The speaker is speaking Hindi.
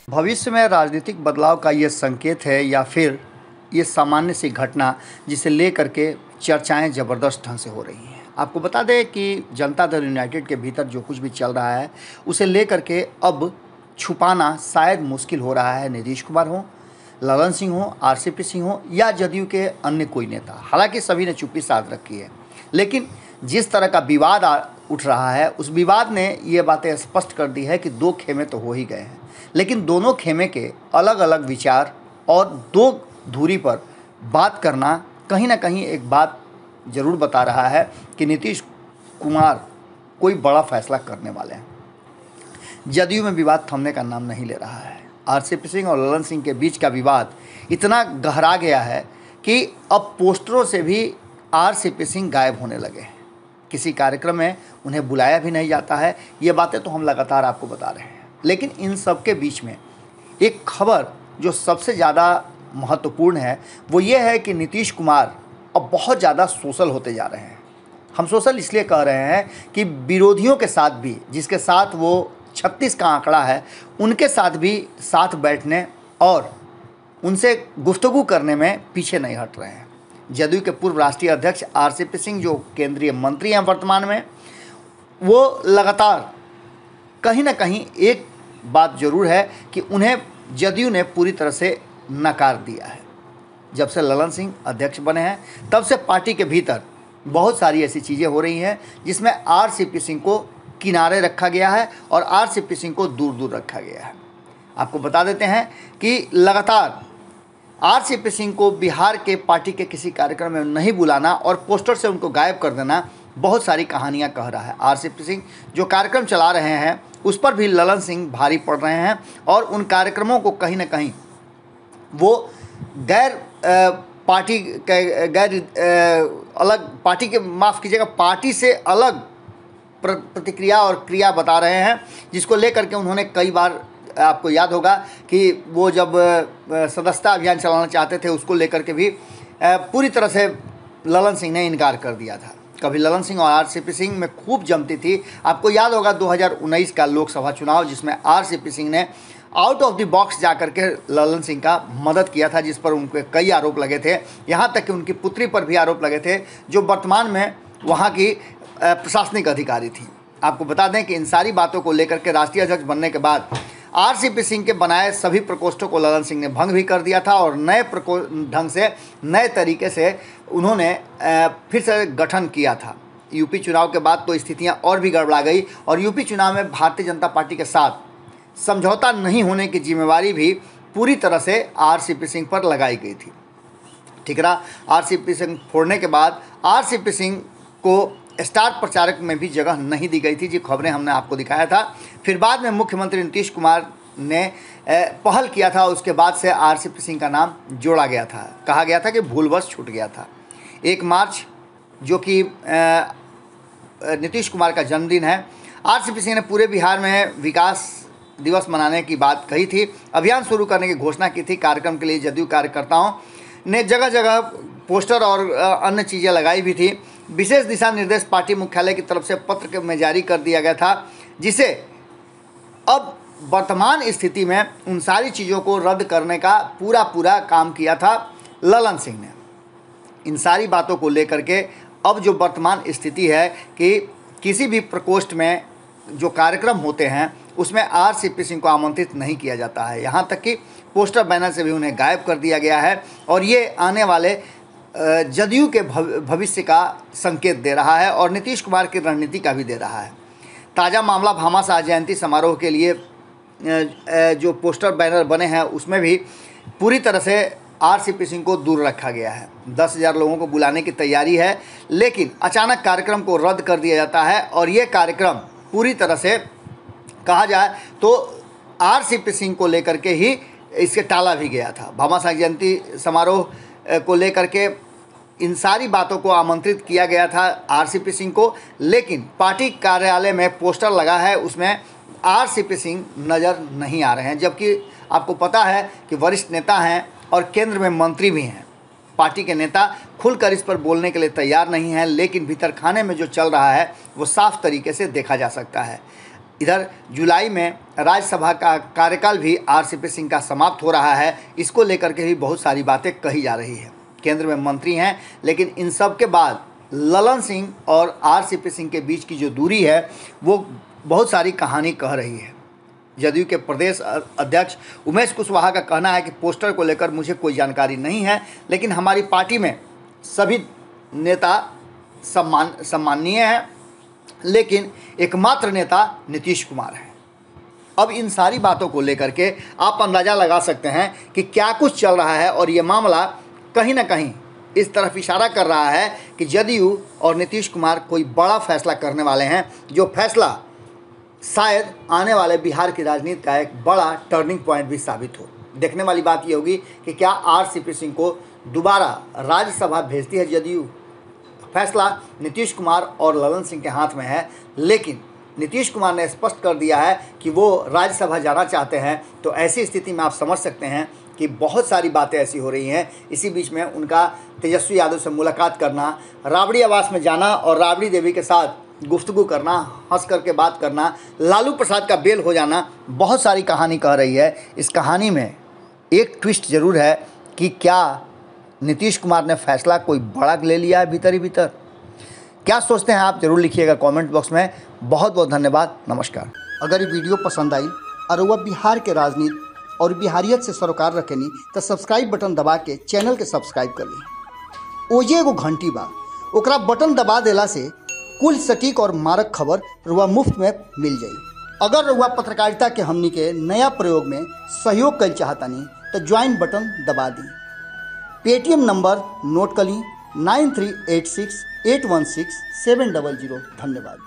भविष्य में राजनीतिक बदलाव का ये संकेत है या फिर ये सामान्य सी घटना जिसे लेकर के चर्चाएं ज़बरदस्त ढंग से हो रही हैं। आपको बता दें कि जनता दल यूनाइटेड के भीतर जो कुछ भी चल रहा है उसे लेकर के अब छुपाना शायद मुश्किल हो रहा है। नीतीश कुमार हो, ललन सिंह हो, आरसीपी सिंह हो या जदयू के अन्य कोई नेता, हालांकि सभी ने चुप्पी साध रखी है। लेकिन जिस तरह का विवाद उठ रहा है उस विवाद ने ये बातें स्पष्ट कर दी है कि दो खेमे तो हो ही गए हैं, लेकिन दोनों खेमे के अलग अलग विचार और दो धुरी पर बात करना कहीं ना कहीं एक बात ज़रूर बता रहा है कि नीतीश कुमार कोई बड़ा फैसला करने वाले हैं। जदयू में विवाद थमने का नाम नहीं ले रहा है। आरसीपी सिंह और ललन सिंह के बीच का विवाद इतना गहरा गया है कि अब पोस्टरों से भी आरसीपी सिंह गायब होने लगे हैं। किसी कार्यक्रम में उन्हें बुलाया भी नहीं जाता है। ये बातें तो हम लगातार आपको बता रहे हैं, लेकिन इन सब के बीच में एक खबर जो सबसे ज़्यादा महत्वपूर्ण है वो ये है कि नीतीश कुमार अब बहुत ज़्यादा सोशल होते जा रहे हैं। हम सोशल इसलिए कह रहे हैं कि विरोधियों के साथ भी, जिसके साथ वो 36 का आंकड़ा है, उनके साथ भी साथ बैठने और उनसे गुफ्तगू करने में पीछे नहीं हट रहे हैं। जदयू के पूर्व राष्ट्रीय अध्यक्ष आरसीपी सिंह जो केंद्रीय मंत्री हैं वर्तमान में, वो लगातार कहीं ना कहीं एक बात ज़रूर है कि उन्हें जदयू ने पूरी तरह से नकार दिया है। जब से ललन सिंह अध्यक्ष बने हैं तब से पार्टी के भीतर बहुत सारी ऐसी चीज़ें हो रही हैं जिसमें आरसीपी सिंह को किनारे रखा गया है और आरसीपी सिंह को दूर दूर रखा गया है। आपको बता देते हैं कि लगातार आरसीपी सिंह को बिहार के पार्टी के किसी कार्यक्रम में नहीं बुलाना और पोस्टर से उनको गायब कर देना बहुत सारी कहानियां कह रहा है। आरसीपी सिंह जो कार्यक्रम चला रहे हैं उस पर भी ललन सिंह भारी पड़ रहे हैं और उन कार्यक्रमों को कहीं ना कहीं वो गैर पार्टी के माफ़ कीजिएगा, पार्टी से अलग प्रतिक्रिया और क्रिया बता रहे हैं, जिसको लेकर के उन्होंने कई बार, आपको याद होगा कि वो जब सदस्यता अभियान चलाना चाहते थे उसको लेकर के भी पूरी तरह से ललन सिंह ने इनकार कर दिया था। कभी ललन सिंह और आरसीपी सिंह में खूब जमती थी। आपको याद होगा 2019 का लोकसभा चुनाव जिसमें आरसीपी सिंह ने आउट ऑफ द बॉक्स जाकर के ललन सिंह का मदद किया था, जिस पर उनके कई आरोप लगे थे। यहाँ तक कि उनकी पुत्री पर भी आरोप लगे थे जो वर्तमान में वहाँ की प्रशासनिक अधिकारी थी। आपको बता दें कि इन सारी बातों को लेकर के राष्ट्रीय अध्यक्ष बनने के बाद आरसीपी सिंह के बनाए सभी प्रकोष्ठों को ललन सिंह ने भंग भी कर दिया था और नए ढंग से, नए तरीके से उन्होंने फिर से गठन किया था। यूपी चुनाव के बाद तो स्थितियां और भी गड़बड़ा गई और यूपी चुनाव में भारतीय जनता पार्टी के साथ समझौता नहीं होने की जिम्मेवारी भी पूरी तरह से आरसीपी सिंह पर लगाई गई थी। ठिकरा आरसीपी सिंह फोड़ने के बाद आरसीपी सिंह को स्टार प्रचारक में भी जगह नहीं दी गई थी, जी खबरें हमने आपको दिखाया था। फिर बाद में मुख्यमंत्री नीतीश कुमार ने पहल किया था, उसके बाद से आरसीपी सिंह का नाम जोड़ा गया था। कहा गया था कि भूलवश छूट गया था। 1 मार्च जो कि नीतीश कुमार का जन्मदिन है, आरसीपी सिंह ने पूरे बिहार में विकास दिवस मनाने की बात कही थी, अभियान शुरू करने की घोषणा की थी। कार्यक्रम के लिए जदयू कार्यकर्ताओं ने जगह जगह पोस्टर और अन्य चीज़ें लगाई भी थी। विशेष दिशा निर्देश पार्टी मुख्यालय की तरफ से पत्र में जारी कर दिया गया था, जिसे अब वर्तमान स्थिति में उन सारी चीज़ों को रद्द करने का पूरा काम किया था ललन सिंह ने। इन सारी बातों को लेकर के अब जो वर्तमान स्थिति है कि किसी भी प्रकोष्ठ में जो कार्यक्रम होते हैं उसमें आरसीपी सिंह को आमंत्रित नहीं किया जाता है। यहाँ तक कि पोस्टर बैनर से भी उन्हें गायब कर दिया गया है और ये आने वाले जदयू के भविष्य का संकेत दे रहा है और नीतीश कुमार की रणनीति का भी दे रहा है। ताज़ा मामला भामाशाह जयंती समारोह के लिए जो पोस्टर बैनर बने हैं उसमें भी पूरी तरह से आरसीपी सिंह को दूर रखा गया है। 10,000 लोगों को बुलाने की तैयारी है, लेकिन अचानक कार्यक्रम को रद्द कर दिया जाता है और ये कार्यक्रम पूरी तरह से कहा जाए तो आरसीपी सिंह को लेकर के ही इसके टाला भी गया था। भामाशाह जयंती समारोह को लेकर के इन सारी बातों को आमंत्रित किया गया था आरसीपी सिंह को, लेकिन पार्टी कार्यालय में पोस्टर लगा है उसमें आरसीपी सिंह नज़र नहीं आ रहे हैं, जबकि आपको पता है कि वरिष्ठ नेता हैं और केंद्र में मंत्री भी हैं। पार्टी के नेता खुलकर इस पर बोलने के लिए तैयार नहीं हैं, लेकिन भीतर खाने में जो चल रहा है वो साफ तरीके से देखा जा सकता है। इधर जुलाई में राज्यसभा का कार्यकाल भी आरसीपी सिंह का समाप्त हो रहा है। इसको लेकर के भी बहुत सारी बातें कही जा रही है। केंद्र में मंत्री हैं, लेकिन इन सब के बाद ललन सिंह और आरसीपी सिंह के बीच की जो दूरी है वो बहुत सारी कहानी कह रही है। जदयू के प्रदेश अध्यक्ष उमेश कुशवाहा का कहना है कि पोस्टर को लेकर मुझे कोई जानकारी नहीं है, लेकिन हमारी पार्टी में सभी नेता सम्माननीय हैं, लेकिन एकमात्र नेता नीतीश कुमार हैं। अब इन सारी बातों को लेकर के आप अंदाज़ा लगा सकते हैं कि क्या कुछ चल रहा है और ये मामला कहीं ना कहीं इस तरफ इशारा कर रहा है कि जदयू और नीतीश कुमार कोई बड़ा फैसला करने वाले हैं, जो फैसला शायद आने वाले बिहार की राजनीति का एक बड़ा टर्निंग पॉइंट भी साबित हो। देखने वाली बात यह होगी कि क्या आरसीपी सिंह को दोबारा राज्यसभा भेजती है जदयू। फैसला नीतीश कुमार और ललन सिंह के हाथ में है, लेकिन नीतीश कुमार ने स्पष्ट कर दिया है कि वो राज्यसभा जाना चाहते हैं। तो ऐसी स्थिति में आप समझ सकते हैं कि बहुत सारी बातें ऐसी हो रही हैं। इसी बीच में उनका तेजस्वी यादव से मुलाकात करना, राबड़ी आवास में जाना और राबड़ी देवी के साथ गुफ्तगू करना, हंस करके बात करना, लालू प्रसाद का बेल हो जाना, बहुत सारी कहानी कह रही है। इस कहानी में एक ट्विस्ट ज़रूर है कि क्या नीतीश कुमार ने फैसला कोई बड़ा ले लिया है भीतर ही भीतर। क्या सोचते हैं आप ज़रूर लिखिएगा कमेंट बॉक्स में। बहुत बहुत धन्यवाद, नमस्कार। अगर ये वीडियो पसंद आई और वह बिहार के राजनीति और बिहारियत से सरोकार रखेनी तो सब्सक्राइब बटन दबा के चैनल के सब्सक्राइब कर ली। ओजे एगो घंटी बा, ओकरा बटन दबा देला से कुल सटीक और मारक खबर रुआ मुफ्त में मिल जाई। अगर रुआ पत्रकारिता के हमनी के नया प्रयोग में सहयोग कर चाहतानी तो ज्वाइन बटन दबा दी। पेटीएम नंबर नोट कर ली 9386816700। धन्यवाद।